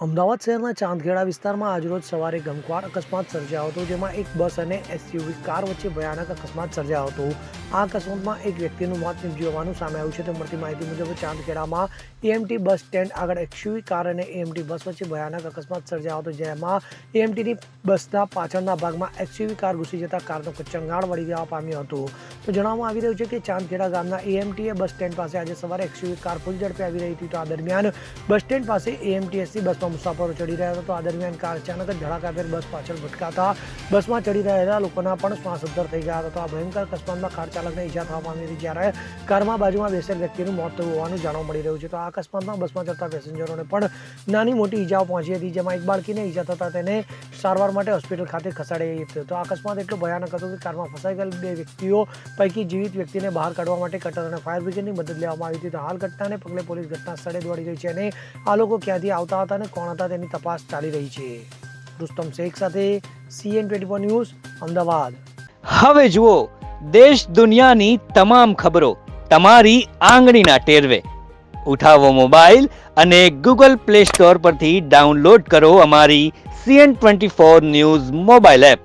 અમદાવાદ શહેરના ચાંદખેડા વિસ્તારમાં આજરોજ સવારે ગમખ્વાર અકસ્માત સર્જાયો હતો, જેમાં એક બસ અને એસયુવી કાર વચ્ચે ભયાનક અકસ્માત સર્જાયો હતો. આ અકસ્માતમાં એક વ્યક્તિનું મોત નીપજ્યું હોવાનું સામે આવ્યું છે. તો મળતી માહિતી મુજબ ચાંદખેડામાં એએમટી બસ સ્ટેન્ડ આગળ એસયુવી કાર અને એએમટી બસ વચ્ચે ભયાનક અકસ્માત સર્જાયો હતો, જેમાં એએમટીની બસના પાછળના ભાગમાં એસયુવી કાર ઘૂસી જતા કારનો કચંગાળ વળી જવા પામ્યો હતો. તો જણાવવામાં આવી રહ્યું છે કે ચાંદખેડા ગામના એએમટીએ બસ સ્ટેન્ડ પાસે આજે સવારે એસયુવી કાર ફૂલ ઝડપે આવી રહી હતી. તો આ દરમિયાન બસ સ્ટેન્ડ પાસે એએમટીએસની બસમાં મુસાફરો ચડી રહ્યા હતા. તો આ દરમિયાન કાર અચાનક જ ધડાકાભેર બસ પાછળ ભટકાતા બસમાં ચડી રહેલા લોકોના પણ શ્વાસ અદ્ધર થઈ ગયા હતા. તો આ ભયંકર અકસ્માતમાં કાર ચાલકને ઈજા થવા પામી હતી, જ્યારે કારમાં બાજુમાં બેસેલ વ્યક્તિનું મોત થયું હોવાનું જાણવા મળી રહ્યું છે. તો આ અકસ્માતમાં બસમાં ચડતા પેસેન્જરોને પણ નાની મોટી ઈજાઓ પહોંચી હતી, જેમાં એક બાળકીને ઈજા થતા તેને સારવાર માટે હોસ્પિટલ ખાતે ખસેડાઈ હતી. તો આ અકસ્માત એટલો ભયાનક હતો કે કારમાં ફસાઈ ગયેલ બે વ્યક્તિઓ પૈકી જીવિત વ્યક્તિને બહાર કાઢવા માટે કટર અને ફાયર બ્રિગેડની મદદ લેવામાં આવી હતી. તો હાલ ઘટનાને પગલે પોલીસ ઘટના સ્થળે દોડી ગઈ છે અને આ લોકો ક્યાંથી આવતા હતા અને કોણ હતા તેની તપાસ ચાલી રહી છે. રુસ્તમ શેખ સાથે CN24 ન્યૂઝ, અમદાવાદ. હવે જુઓ દેશ દુનિયાની તમામ ખબરો તમારી આંગળીના ટેરવે. ઉઠાવો મોબાઈલ અને Google Play Store પરથી ડાઉનલોડ કરો અમારી CN24 ન્યૂઝ મોબાઈલ એપ.